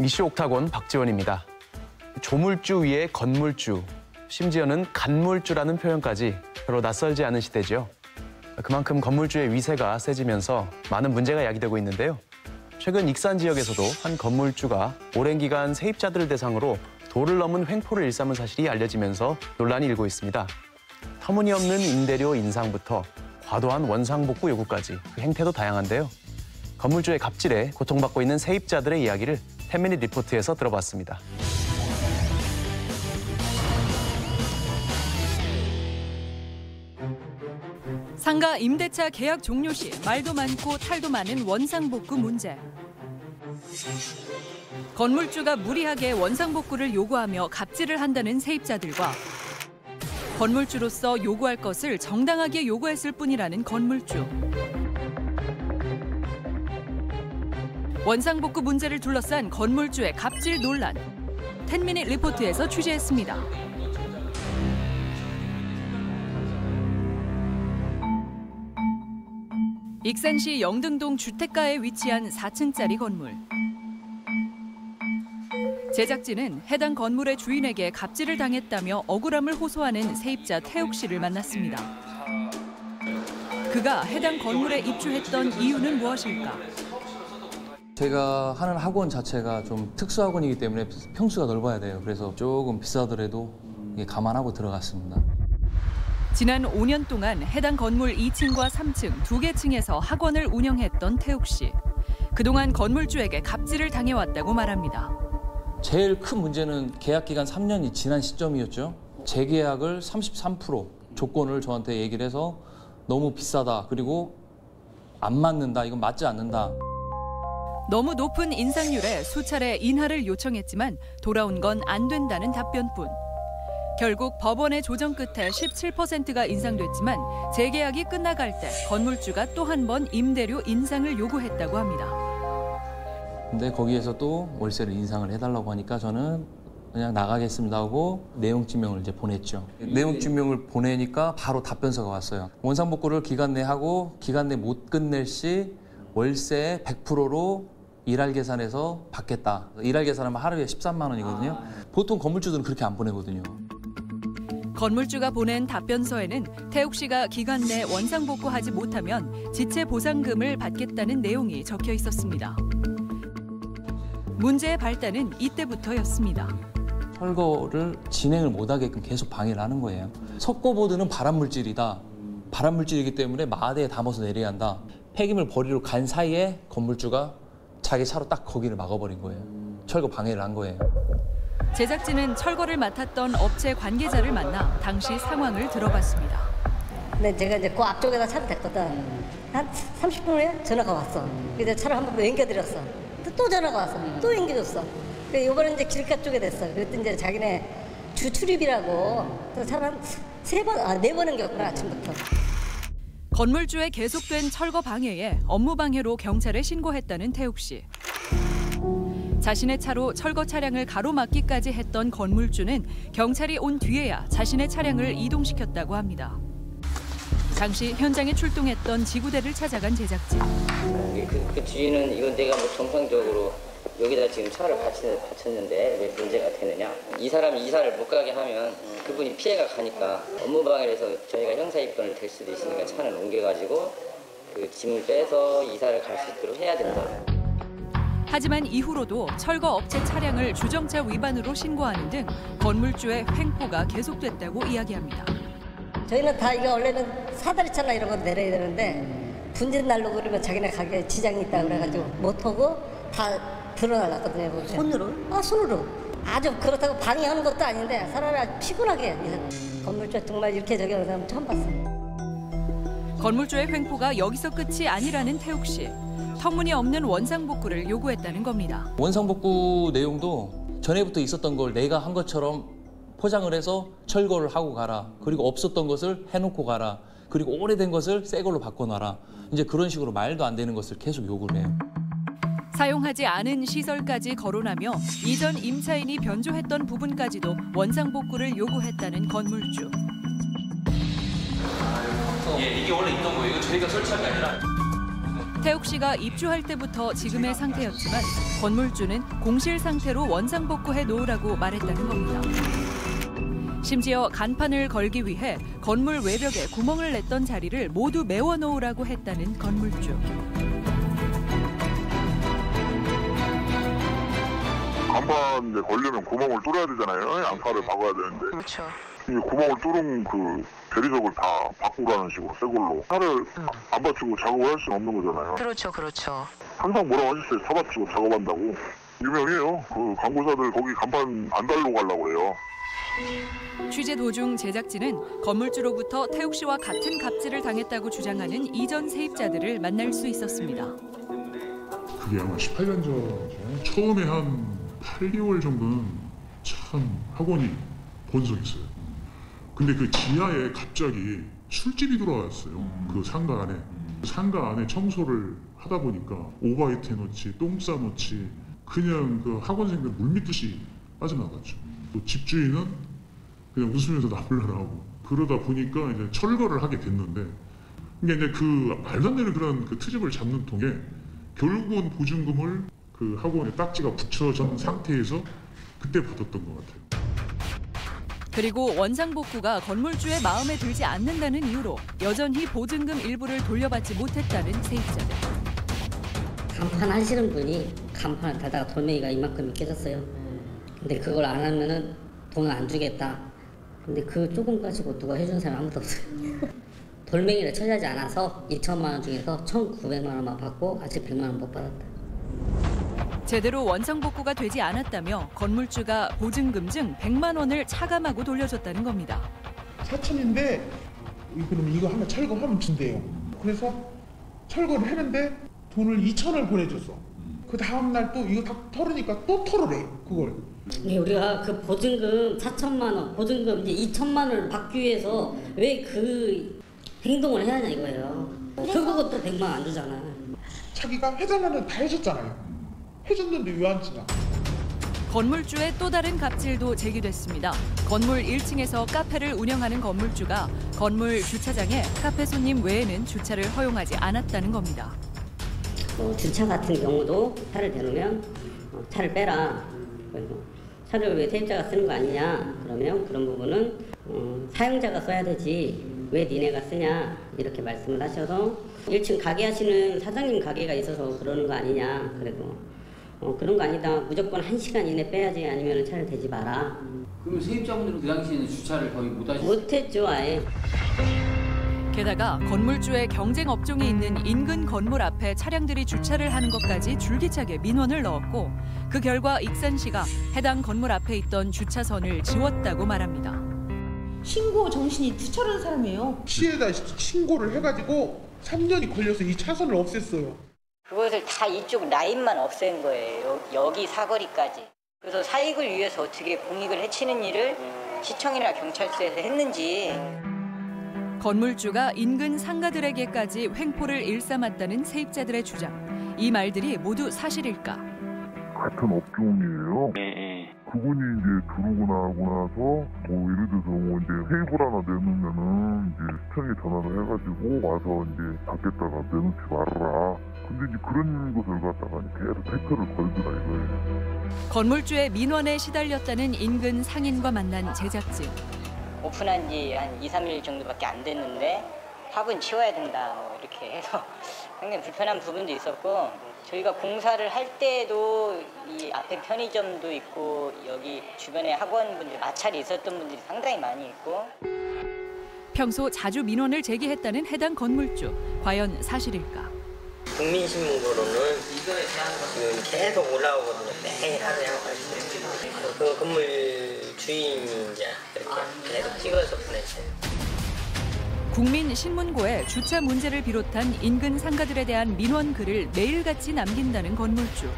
이슈 옥타곤 박지원입니다. 조물주 위에 건물주, 심지어는 간물주라는 표현까지 별로 낯설지 않은 시대죠. 그만큼 건물주의 위세가 세지면서 많은 문제가 야기되고 있는데요. 최근 익산 지역에서도 한 건물주가 오랜 기간 세입자들을 대상으로 도를 넘은 횡포를 일삼은 사실이 알려지면서 논란이 일고 있습니다. 터무니없는 임대료 인상부터 과도한 원상복구 요구까지 그 행태도 다양한데요. 건물주의 갑질에 고통받고 있는 세입자들의 이야기를 10미닛 리포트에서 들어봤습니다. 상가 임대차 계약 종료 시 말도 많고 탈도 많은 원상복구 문제. 건물주가 무리하게 원상복구를 요구하며 갑질을 한다는 세입자들과 건물주로서 요구할 것을 정당하게 요구했을 뿐이라는 건물주. 원상복구 문제를 둘러싼 건물주의 갑질 논란. 10미닛 리포트에서 취재했습니다. 익산시 영등동 주택가에 위치한 4층짜리 건물. 제작진은 해당 건물의 주인에게 갑질을 당했다며 억울함을 호소하는 세입자 태욱 씨를 만났습니다. 그가 해당 건물에 입주했던 이유는 무엇일까? 제가 하는 학원 자체가 좀 특수학원이기 때문에 평수가 넓어야 돼요. 그래서 조금 비싸더라도 감안하고 들어갔습니다. 지난 5년 동안 해당 건물 2층과 3층 2개 층에서 학원을 운영했던 태욱 씨. 그동안 건물주에게 갑질을 당해왔다고 말합니다. 제일 큰 문제는 계약 기간 3년이 지난 시점이었죠. 재계약을 33% 조건을 저한테 얘기를 해서 너무 비싸다. 그리고 안 맞는다. 이건 맞지 않는다. 너무 높은 인상률에 수차례 인하를 요청했지만 돌아온 건 안 된다는 답변뿐. 결국 법원의 조정 끝에 17%가 인상됐지만 재계약이 끝나갈 때 건물주가 또 한 번 임대료 인상을 요구했다고 합니다. 근데 거기에서 또 월세를 인상을 해달라고 하니까 저는 그냥 나가겠습니다 하고 내용증명을 이제 보냈죠. 내용증명을 보내니까 바로 답변서가 왔어요. 원상복구를 기간 내 하고 기간 내 못 끝낼 시 월세 100%로 일할 계산해서 받겠다. 일할 계산하면 하루에 13만 원이거든요. 보통 건물주들은 그렇게 안 보내거든요. 건물주가 보낸 답변서에는 태욱 씨가 기간 내 원상복구하지 못하면 지체 보상금을 받겠다는 내용이 적혀 있었습니다. 문제의 발단은 이때부터였습니다. 철거를 진행을 못하게끔 계속 방해를 하는 거예요. 석고보드는 발암물질이다. 발암물질이기 때문에 마대에 담아서 내려야 한다. 폐기물 버리러 간 사이에 건물주가 자기 차로 딱 거기를 막아버린 거예요. 철거 방해를 한 거예요. 제작진은 철거를 맡았던 업체 관계자를 만나 당시 상황을 들어봤습니다. 근데 제가 이제 그 앞쪽에다 차를 댔거든. 한 30분 후에 전화가 왔어. 그래서 차를 한 번 옮겨드렸어. 또 전화가 왔어. 또 옮겨줬어. 이번엔 이제 길가 쪽에 됐어. 그랬더니 이제 자기네 주출입이라고. 그래서 차를 한 4번 옮겼구나, 아침부터. 건물주의 계속된 철거 방해에 업무 방해로 경찰에 신고했다는 태욱 씨. 자신의 차로 철거 차량을 가로막기까지 했던 건물주는 경찰이 온 뒤에야 자신의 차량을 이동시켰다고 합니다. 당시 현장에 출동했던 지구대를 찾아간 제작진. 그 주인은 이건 내가 뭐 정상적으로 여기다 지금 차를 받쳤는데 왜 문제가 되느냐. 이 사람이 이사를 못 가게 하면 그분이 피해가 가니까 업무 방해를 해서 저희가 형사 입건을 될 수도 있으니까 차는 옮겨가지고 그 짐을 빼서 이사를 갈 수 있도록 해야 된다. 하지만 이후로도 철거 업체 차량을 주정차 위반으로 신고하는 등 건물주의 횡포가 계속됐다고 이야기합니다. 저희는 다 이거 원래는 사다리차나 이런 거 내려야 되는데 분진 날로 그러면 자기네 가게에 지장이 있다고 그래가지고 못하고 다 드러나갔거든요. 손으로? 손으로. 아주 그렇다고 방해하는 것도 아닌데 사람이 아주 피곤하게 건물주 정말 이렇게 저기 하는 사람 처음 봤어요. 건물주의 횡포가 여기서 끝이 아니라는 태욱 씨. 터무니없는 원상복구를 요구했다는 겁니다. 원상복구 내용도 전에부터 있었던 걸 내가 한 것처럼 포장을 해서 철거를 하고 가라. 그리고 없었던 것을 해놓고 가라. 그리고 오래된 것을 새 걸로 바꿔놔라. 이제 그런 식으로 말도 안 되는 것을 계속 요구를 해요. 사용하지 않은 시설까지 거론하며 이전 임차인이 변조했던 부분까지도 원상복구를 요구했다는 건물주. 이게 원래 있던 거예요. 이거 저희가 설치한 게 아니라. 태욱 씨가 입주할 때부터 지금의 상태였지만 건물주는 공실 상태로 원상복구해 놓으라고 말했다는 겁니다. 심지어 간판을 걸기 위해 건물 외벽에 구멍을 냈던 자리를 모두 메워 놓으라고 했다는 건물주. 간판에 걸려면 구멍을 뚫어야 되잖아요. 양파를 박아야 되는데. 그렇죠. 이 구멍을 뚫은 그 대리석을 다 바꾸라는 식으로 새 걸로. 차를 안 받치고 작업을 할 수는 없는 거잖아요. 그렇죠, 그렇죠. 항상 뭐라고 하셨어요. 차 받치고 작업한다고. 유명해요. 그 광고사들 거기 간판 안 달고 가려고 해요. 취재 도중 제작진은 건물주로부터 태욱 씨와 같은 갑질을 당했다고 주장하는 이전 세입자들을 만날 수 있었습니다. 그게 아마 18년 전이죠. 처음에 한 8개월 정도는 참 학원이 번성했어요. 근데 그 지하에 갑자기 술집이 들어왔어요. 그 상가 안에. 상가 안에 청소를 하다 보니까 오바이트 해놓지, 똥 싸놓지, 그냥 그 학원생들 물밀듯이 빠져나갔죠. 또 집주인은 그냥 웃으면서 나불러라 하고 그러다 보니까 이제 철거를 하게 됐는데 그러니까 이제 그 말도 안 되는 그런 그 트집을 잡는 통에 결국은 보증금을 그 학원에 딱지가 붙여진 상태에서 그때 받았던 것 같아요. 그리고 원상복구가 건물주의 마음에 들지 않는다는 이유로 여전히 보증금 일부를 돌려받지 못했다는 세입자들. 간판 하시는 분이 간판을 달다가 돌멩이가 이만큼 깨졌어요. 근데 그걸 안 하면은 돈을 안 주겠다. 근데 그 조금 가지고 누가 해주는 사람 아무도 없어요. 돌멩이를 처리하지 않아서 2천만 원 중에서 1,900만 원만 받고 아직 100만 원 못 받았다. 제대로 원상복구가 되지 않았다며 건물주가 보증금 중 100만 원을 차감하고 돌려줬다는 겁니다. 4천인데 그럼 이거 하면 철거하면 준대요. 그래서 철거를 했는데 돈을 2천을 보내줬어. 그 다음날 또 이거 다 털으니까 또 털으래 그걸. 네, 우리가 그 보증금 4천만 원, 보증금 이제 2천만 원을 받기 위해서 왜 그 행동을 해야 하냐 이거예요. 결국은 또 100만 원 안 주잖아. 자기가 해달라는 다 해줬잖아요. 해줬는데 왜 안 주냐. 건물주의 또 다른 갑질도 제기됐습니다. 건물 1층에서 카페를 운영하는 건물주가 건물 주차장에 카페 손님 외에는 주차를 허용하지 않았다는 겁니다. 주차 같은 경우도 차를 대놓으면 차를 빼라. 그리고 차를 왜 세입자가 쓰는 거 아니냐. 그러면 그런 부분은 사용자가 써야 되지. 왜 니네가 쓰냐. 이렇게 말씀을 하셔서 1층 가게 하시는 사장님 가게가 있어서 그러는 거 아니냐. 그리고 그런 거 아니다. 무조건 1시간 이내 빼야지. 아니면 차를 대지 마라. 그러면 세입자분들은 그 당시에는 주차를 거의 못하셨어요? 못했죠. 아예. 게다가 건물주의 경쟁 업종이 있는 인근 건물 앞에 차량들이 주차를 하는 것까지 줄기차게 민원을 넣었고 그 결과 익산시가 해당 건물 앞에 있던 주차선을 지웠다고 말합니다. 신고 정신이 투철한 사람이에요. 시에다 신고를 해가지고 3년이 걸려서 이 차선을 없앴어요. 그것을 다 이쪽 라인만 없앤 거예요. 여기 사거리까지. 그래서 사익을 위해서 어떻게 공익을 해치는 일을 시청이나 경찰서에서 했는지. 건물주가 인근 상가들에게까지 횡포를 일삼았다는 세입자들의 주장. 이 말들이 모두 사실일까? 같은 업종이에요. 그분이 이제 들어오고 나고 나서 뭐 예를 들어서 뭐 이제 회의글 하나 내놓으면은 이제 시청에 전화를 해가지고 와서 이제 받겠다가 내놓지 말아라. 근데 이제 그런 것을 갖다가 계속 태클을 걸더라 이거예요. 건물주의 민원에 시달렸다는 인근 상인과 만난 제작진. 오픈한 지 한 2, 3일 정도밖에 안 됐는데 화분 치워야 된다 뭐 이렇게 해서 굉장히 불편한 부분도 있었고 저희가 공사를 할 때도 이 앞에 편의점도 있고 여기 주변에 학원분들 마찰이 있었던 분들이 상당히 많이 있고 평소 자주 민원을 제기했다는 해당 건물주. 과연 사실일까? 국민신문고로는 지금 계속 올라오거든요. 매일 하루에 한 번씩. 그 건물 주인이 이제 이렇게 계속 찍어서 보냈어요. 국민신문고에 주차 문제를 비롯한 인근 상가들에 대한 민원 글을 매일같이 남긴다는 건물주.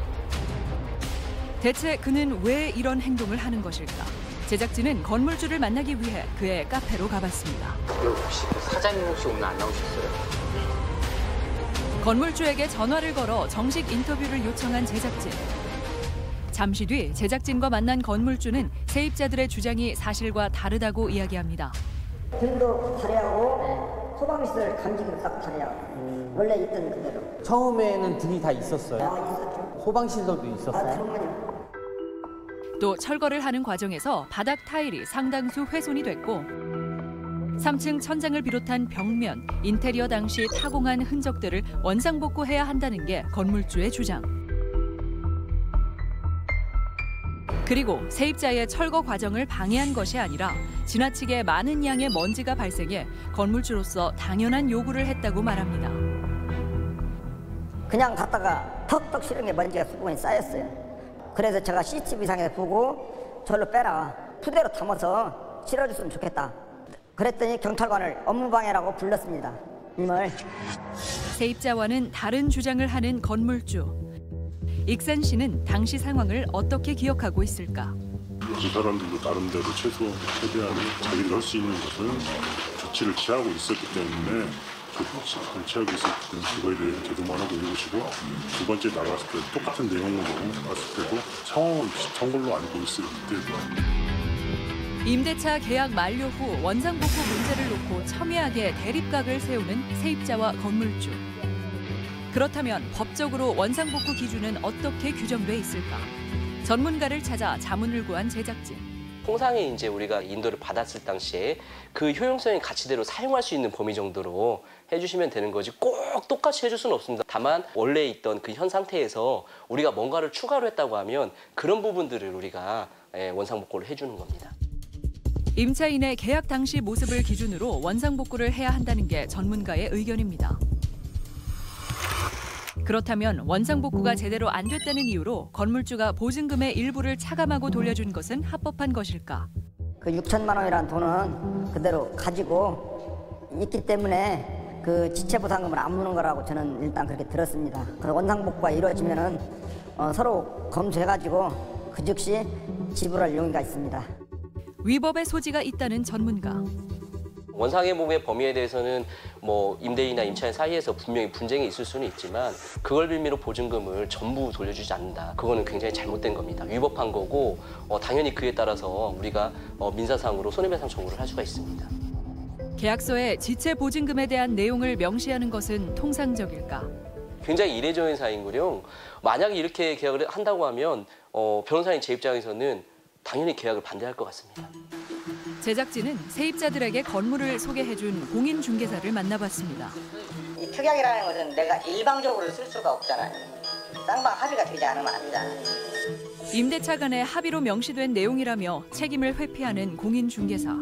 대체 그는 왜 이런 행동을 하는 것일까? 제작진은 건물주를 만나기 위해 그의 카페로 가봤습니다. 혹시 사장님 혹시 오늘 안 나오셨어요? 건물주에게 전화를 걸어 정식 인터뷰를 요청한 제작진. 잠시 뒤 제작진과 만난 건물주는 세입자들의 주장이 사실과 다르다고 이야기합니다. 등도 발휘하고 소방시설 감지기로 딱 달아요. 원래 있던 그대로. 처음에는 등이 다 있었어요? 아, 있었죠. 소방시설도 있었어요? 그럼요. 또 철거를 하는 과정에서 바닥 타일이 상당수 훼손이 됐고 3층 천장을 비롯한 벽면, 인테리어 당시 타공한 흔적들을 원상복구해야 한다는 게 건물주의 주장. 그리고 세입자의 철거 과정을 방해한 것이 아니라 지나치게 많은 양의 먼지가 발생해 건물주로서 당연한 요구를 했다고 말합니다. 그냥 갔다가 턱턱 실은 게 먼지가 수분이 쌓였어요. 그래서 제가 CCTV상에서 보고 절로 빼라. 푸대로 담아서 실어줬으면 좋겠다. 그랬더니 경찰관을 업무방해라고 불렀습니다. 이말. 세입자와는 다른 주장을 하는 건물주. 익산 씨는 당시 상황을 어떻게 기억하고 있을까? 그 사람들도 나름대로 최대한 자기들이 할 수 있는 것은 조치를 취하고 있었기 때문에 그 조치를 취하고 있었기 때문에 그거에 대해 제도만 하고 해보시고 두 번째 나갔을 때 똑같은 내용으로 나갔을 때도 상황은 비슷한 걸로 알고 있을 때 임대차 계약 만료 후 원상복구 문제를 놓고 첨예하게 대립각을 세우는 세입자와 건물주. 그렇다면 법적으로 원상복구 기준은 어떻게 규정돼 있을까? 전문가를 찾아 자문을 구한 제작진. 통상에 이제 우리가 인도를 받았을 당시에 그 효용성의 가치대로 사용할 수 있는 범위 정도로 해주시면 되는 거지 꼭 똑같이 해줄 수는 없습니다. 다만 원래 있던 그 현 상태에서 우리가 뭔가를 추가로 했다고 하면 그런 부분들을 우리가 원상복구를 해주는 겁니다. 임차인의 계약 당시 모습을 기준으로 원상복구를 해야 한다는 게 전문가의 의견입니다. 그렇다면 원상복구가 제대로 안 됐다는 이유로 건물주가 보증금의 일부를 차감하고 돌려준 것은 합법한 것일까? 그 6천만 원이라는 돈은 그대로 가지고 있기 때문에 그 지체보상금을 안 무는 거라고 저는 일단 그렇게 들었습니다. 그 원상복구가 이루어지면은 서로 검토해가지고 그 즉시 지불할 용의가 있습니다. 위법의 소지가 있다는 전문가. 원상회복의 범위에 대해서는 뭐 임대인이나 임차인 사이에서 분명히 분쟁이 있을 수는 있지만 그걸 빌미로 보증금을 전부 돌려주지 않는다. 그거는 굉장히 잘못된 겁니다. 위법한 거고 당연히 그에 따라서 우리가 민사상으로 손해배상 청구를 할 수가 있습니다. 계약서에 지체 보증금에 대한 내용을 명시하는 것은 통상적일까? 굉장히 이례적인 사인구령. 만약에 이렇게 계약을 한다고 하면 변호사인 제 입장에서는 당연히 계약을 반대할 것 같습니다. 제작진은 세입자들에게 건물을 소개해준 공인중개사를 만나봤습니다. 이 특약이라는 것은 내가 일방적으로 쓸 수가 없잖아요. 쌍방 합의가 되지 않으면 안 되잖아요. 임대차 간의 합의로 명시된 내용이라며 책임을 회피하는 공인중개사.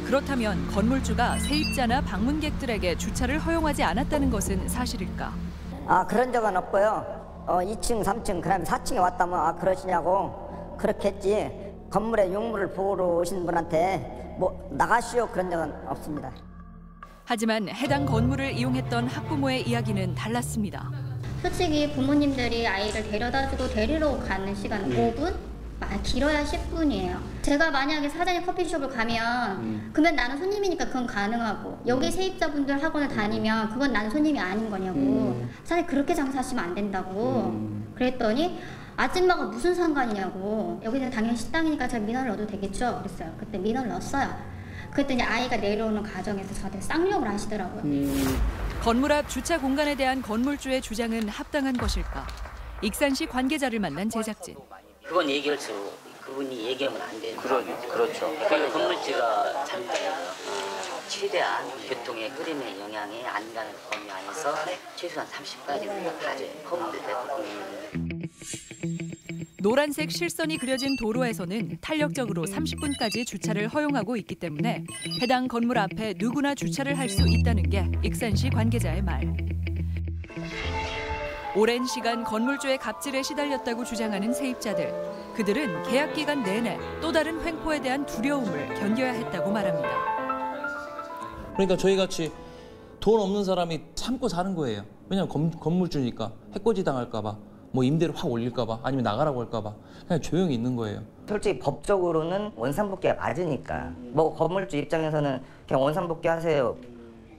그렇다면 건물주가 세입자나 방문객들에게 주차를 허용하지 않았다는 것은 사실일까? 그런 적은 없고요. 2층, 3층, 그다음에 4층에 왔다면 그러시냐고 그렇게 했지. 건물의 용무를 보러 오신 분한테 뭐 나가시오 그런 적은 없습니다. 하지만 해당 건물을 이용했던 학부모의 이야기는 달랐습니다. 솔직히 부모님들이 아이를 데려다주고 데리러 가는 시간은 5분? 길어야 10분이에요. 제가 만약에 사장님 커피숍을 가면 그러면 나는 손님이니까 그건 가능하고 여기 세입자분들 학원을 다니면 그건 나는 손님이 아닌 거냐고. 사장님 그렇게 장사하시면 안 된다고. 그랬더니 아줌마가 무슨 상관이냐고. 여기는 당연히 식당이니까 제가 민원을 넣어도 되겠죠? 그랬어요. 그때 민원을 넣었어요. 그랬더니 아이가 내려오는 과정에서 저한테 쌍욕을 하시더라고요. 건물 앞 주차 공간에 대한 건물주의 주장은 합당한 것일까? 익산시 관계자를 만난 제작진. 그건 얘기할 수, 그분이 얘기하면 안 되는 그렇죠. 그러니까 건물주가 잘못된 최대한 교통의 흐름의 영향이 안 가는 범위 안에서 최소한 30까지는 가져요. 허물을 대고. 노란색 실선이 그려진 도로에서는 탄력적으로 30분까지 주차를 허용하고 있기 때문에 해당 건물 앞에 누구나 주차를 할 수 있다는 게 익산시 관계자의 말. 오랜 시간 건물주의 갑질에 시달렸다고 주장하는 세입자들. 그들은 계약 기간 내내 또 다른 횡포에 대한 두려움을 견뎌야 했다고 말합니다. 그러니까 저희같이 돈 없는 사람이 참고 사는 거예요. 왜냐면 건물주니까 해코지 당할까 봐. 뭐 임대를 확 올릴까 봐 아니면 나가라고 할까 봐 그냥 조용히 있는 거예요. 솔직히 법적으로는 원상복귀가 맞으니까 뭐 건물주 입장에서는 그냥 원상복귀 하세요.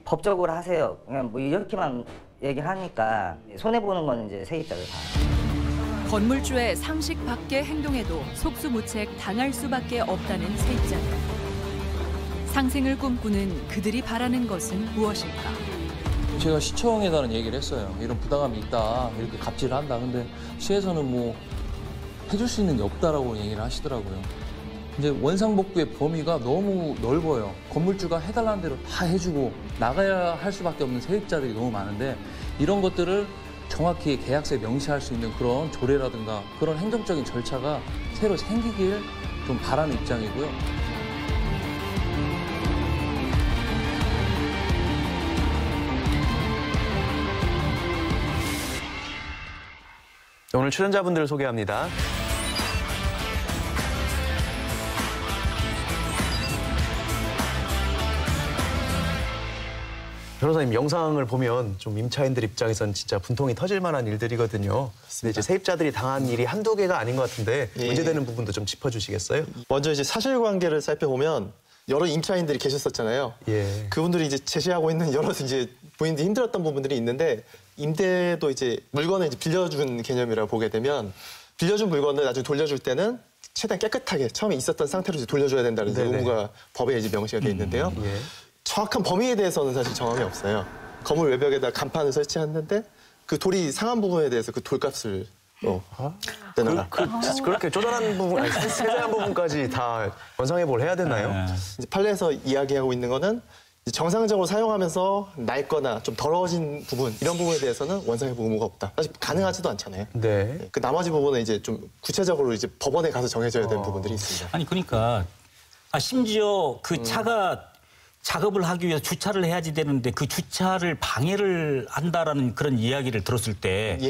법적으로 하세요. 그냥 뭐 이렇게만 얘기하니까 손해보는 건 이제 세입자들 다. 건물주의 상식 밖의 행동에도 속수무책 당할 수밖에 없다는 세입자들. 상생을 꿈꾸는 그들이 바라는 것은 무엇일까? 제가 시청에다는 얘기를 했어요. 이런 부당함이 있다. 이렇게 갑질을 한다. 근데 시에서는 뭐 해줄 수 있는 게 없다라고 얘기를 하시더라고요. 이제 원상복구의 범위가 너무 넓어요. 건물주가 해달라는 대로 다 해주고 나가야 할 수밖에 없는 세입자들이 너무 많은데 이런 것들을 정확히 계약서에 명시할 수 있는 그런 조례라든가 그런 행정적인 절차가 새로 생기길 좀 바라는 입장이고요. 오늘 출연자분들을 소개합니다. 변호사님, 영상을 보면 좀 임차인들 입장에선 진짜 분통이 터질 만한 일들이거든요. 근데 이제 세입자들이 당한 일이 한두 개가 아닌 것 같은데 문제되는 부분도 좀 짚어주시겠어요? 먼저 이제 사실관계를 살펴보면 여러 임차인들이 계셨었잖아요. 그분들이 이제 제시하고 있는 여러 이제 본인들이 힘들었던 부분들이 있는데 임대도 이제 물건을 이제 빌려준 개념이라고 보게 되면 빌려준 물건을 나중에 돌려줄 때는 최대한 깨끗하게 처음에 있었던 상태로 이제 돌려줘야 된다는 이제 의무가 법에 이제 명시가 돼 있는데요. 정확한 범위에 대해서는 사실 정함이 없어요. 건물 외벽에다 간판을 설치했는데 그 돌이 상한 부분에 대해서 그 돌값을 내놔라. 그렇게 쪼잔한 부분, 아니, 세세한 부분까지 다 원상회복을 해야 되나요? 이제 판례에서 이야기하고 있는 거는 정상적으로 사용하면서 낡거나 좀 더러워진 부분 이런 부분에 대해서는 원상회복 의무가 없다. 사실 가능하지도 않잖아요. 그 나머지 부분은 이제 좀 구체적으로 이제 법원에 가서 정해져야 되는 부분들이 있습니다. 아니 그러니까 심지어 그 차가 작업을 하기 위해서 주차를 해야지 되는데 그 주차를 방해를 한다라는 그런 이야기를 들었을 때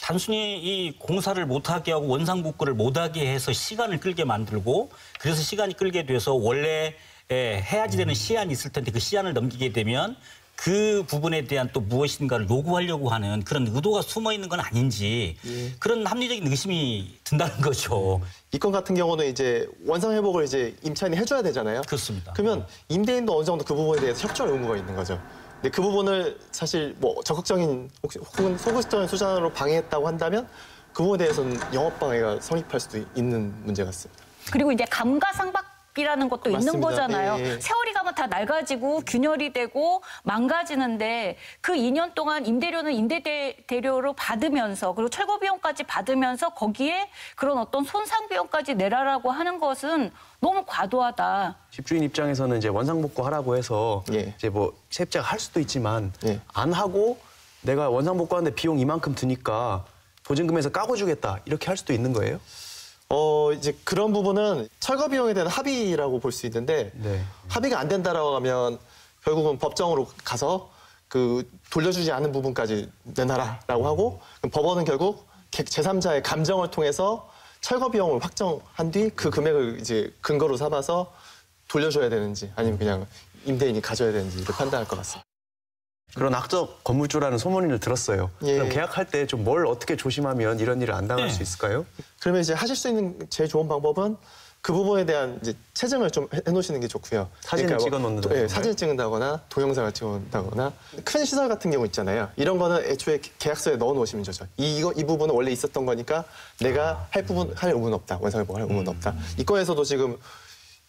단순히 이 공사를 못하게 하고 원상복구를 못하게 해서 시간을 끌게 만들고 그래서 시간이 끌게 돼서 원래 해야지 되는 시한이 있을 텐데 그 시한을 넘기게 되면 그 부분에 대한 또 무엇인가를 요구하려고 하는 그런 의도가 숨어 있는 건 아닌지 그런 합리적인 의심이 든다는 거죠. 이 건 같은 경우는 이제 원상회복을 이제 임차인이 해줘야 되잖아요. 그렇습니다. 그러면 임대인도 어느 정도 그 부분에 대해서 협조할 의무가 있는 거죠. 근데 그 부분을 사실 뭐 적극적인 혹은 소극적인 수단으로 방해했다고 한다면 그 부분에 대해서는 영업방해가 성립할 수도 있는 문제 같습니다. 그리고 이제 감가상각이라는 것도 맞습니다. 있는 거잖아요. 네. 세월이 가면 다 낡아지고 균열이 되고 망가지는데 그 2년 동안 임대료는 임대료로 받으면서 그리고 철거 비용까지 받으면서 거기에 그런 어떤 손상 비용까지 내라라고 하는 것은 너무 과도하다. 집주인 입장에서는 이제 원상복구 하라고 해서 이제 뭐 세입자가 할 수도 있지만 안 하고 내가 원상복구하는데 비용 이만큼 드니까 보증금에서 까고 주겠다 이렇게 할 수도 있는 거예요? 이제 그런 부분은 철거 비용에 대한 합의라고 볼 수 있는데 합의가 안 된다라고 하면 결국은 법정으로 가서 그 돌려주지 않은 부분까지 내놔라라고 하고 그럼 법원은 결국 제3자의 감정을 통해서 철거 비용을 확정한 뒤 그 금액을 이제 근거로 삼아서 돌려줘야 되는지 아니면 그냥 임대인이 가져야 되는지를 판단할 것 같습니다. 그런 악적 건물주라는 소문을 들었어요. 그럼 계약할 때 좀 뭘 어떻게 조심하면 이런 일을 안 당할 수 있을까요? 그러면 이제 하실 수 있는 제일 좋은 방법은 그 부분에 대한 이제 체증을 좀 해놓으시는 게 좋고요. 사진을 찍어 놓는다. 네, 사진을 찍는다거나 동영상을 찍어놓는다거나 큰 시설 같은 경우 있잖아요. 이런 거는 애초에 계약서에 넣어놓으시면 좋죠. 이 부분은 원래 있었던 거니까 내가 할 의무는 없다. 원상회복할 의무는 없다. 이 건에서도 지금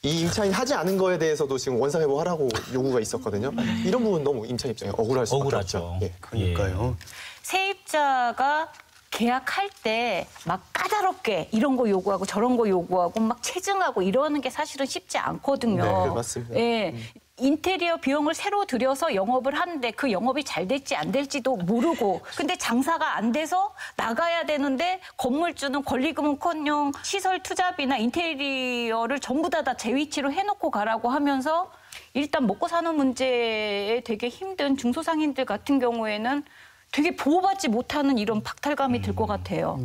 이 임차인이 하지 않은 거에 대해서도 지금 원상회복하라고 요구가 있었거든요. 이런 부분 너무 임차인 입장에 억울할 수밖에 없죠. 그러니까요. 세입자가 계약할 때 막 까다롭게 이런 거 요구하고 저런 거 요구하고 막 체증하고 이러는 게 사실은 쉽지 않거든요. 네, 맞습니다. 인테리어 비용을 새로 들여서 영업을 하는데 그 영업이 잘 될지 안 될지도 모르고 근데 장사가 안 돼서 나가야 되는데 건물주는 권리금은커녕 시설 투자비나 인테리어를 전부 다 제 위치로 해놓고 가라고 하면서 일단 먹고 사는 문제에 되게 힘든 중소상인들 같은 경우에는 되게 보호받지 못하는 이런 박탈감이 들 것 같아요.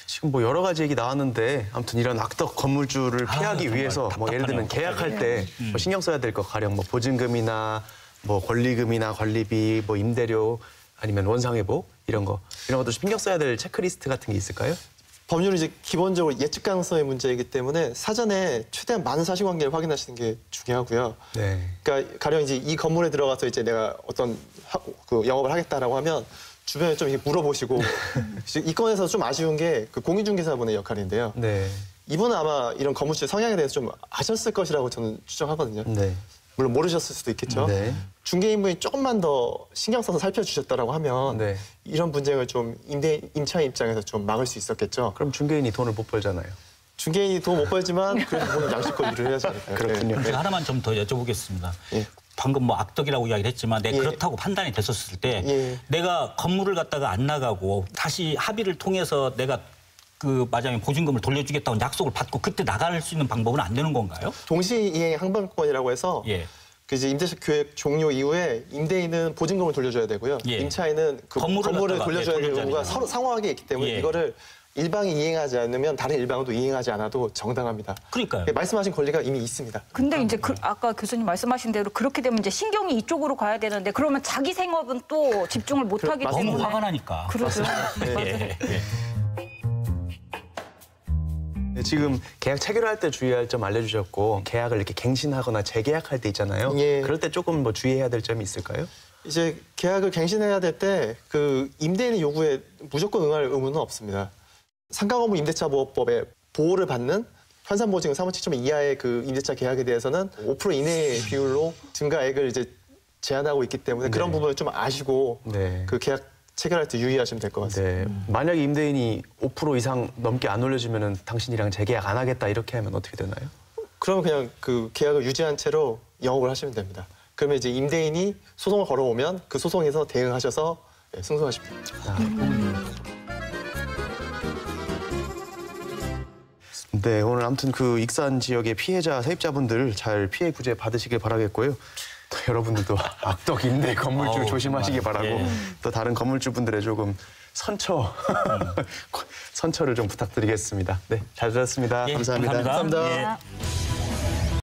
지금 뭐 여러 가지 얘기 나왔는데 아무튼 이런 악덕 건물주를 피하기 위해서 뭐 예를 들면 계약할 때 뭐 신경 써야 될 것 가령 뭐 보증금이나 뭐 권리금이나 관리비 뭐 임대료 아니면 원상회복 이런 것도 신경 써야 될 체크리스트 같은 게 있을까요? 법률은 이제 기본적으로 예측 가능성의 문제이기 때문에 사전에 최대한 많은 사실관계를 확인하시는 게 중요하고요. 그러니까 가령 이제 이 건물에 들어가서 이제 내가 어떤 그 영업을 하겠다라고 하면 주변에 좀 이렇게 물어보시고 이 건에서 좀 아쉬운 게 그 공인중개사분의 역할인데요. 이분은 아마 이런 건물주의 성향에 대해서 좀 아셨을 것이라고 저는 추정하거든요. 물론 모르셨을 수도 있겠죠. 네. 중개인분이 조금만 더 신경 써서 살펴주셨다라고 하면 네. 이런 분쟁을 좀 임차인 입장에서 좀 막을 수 있었겠죠. 그럼 중개인이 돈을 못 벌잖아요. 중개인이 돈 못 벌지만 그래도 본인 양식권 유지를 해야지 않을까요? 그렇군요. 제가 하나만 좀 더 여쭤보겠습니다. 방금 뭐 악덕이라고 이야기를 했지만 내가 그렇다고 판단이 됐었을 때 내가 건물을 갖다가 안 나가고 다시 합의를 통해서 내가 그 마지막에 보증금을 돌려주겠다고 약속을 받고 그때 나갈 수 있는 방법은 안 되는 건가요? 동시이행 항변권이라고 해서 그 이제 임대차 계획 종료 이후에 임대인은 보증금을 돌려줘야 되고요. 임차인은 그 건물을 돌려줘야 되는 경우가 서로 상호하게 있기 때문에 이거를 일방이 이행하지 않으면 다른 일방도 이행하지 않아도 정당합니다. 그러니까요. 말씀하신 권리가 이미 있습니다. 근데 이제 아까 교수님 말씀하신 대로 그렇게 되면 이제 신경이 이쪽으로 가야 되는데 그러면 자기 생업은 또 집중을 못 하기 때문에 너무 화가 나니까. 그러죠. 네, 지금 계약 체결할 때 주의할 점 알려주셨고 계약을 이렇게 갱신하거나 재계약할 때 있잖아요. 그럴 때 조금 뭐 주의해야 될 점이 있을까요? 이제 계약을 갱신해야 될 때 그 임대인의 요구에 무조건 응할 의무는 없습니다. 상가건물 임대차 보호법에 보호를 받는 현상보증 3원7점 이하의 그 임대차 계약에 대해서는 5% 이내의 비율로 증가액을 이제 제한하고 있기 때문에 그런 부분을 좀 아시고 그 계약 체결할 때 유의하시면 될 것 같습니다. 만약에 임대인이 5% 이상 넘게 안 올려주면은 당신이랑 재계약 안 하겠다 이렇게 하면 어떻게 되나요? 그러면 그냥 그 계약을 유지한 채로 영업을 하시면 됩니다. 그러면 이제 임대인이 소송을 걸어오면 그 소송에서 대응하셔서 승소하시면 됩니다. 네, 오늘 아무튼 그 익산 지역의 피해자 세입자분들 잘 피해 구제 받으시길 바라겠고요. 또 여러분들도 악덕 임대 건물주 조심하시기 바라고 또 다른 건물주분들의 조금 선처를 좀 부탁드리겠습니다. 네, 잘 들었습니다. 감사합니다. 감사합니다.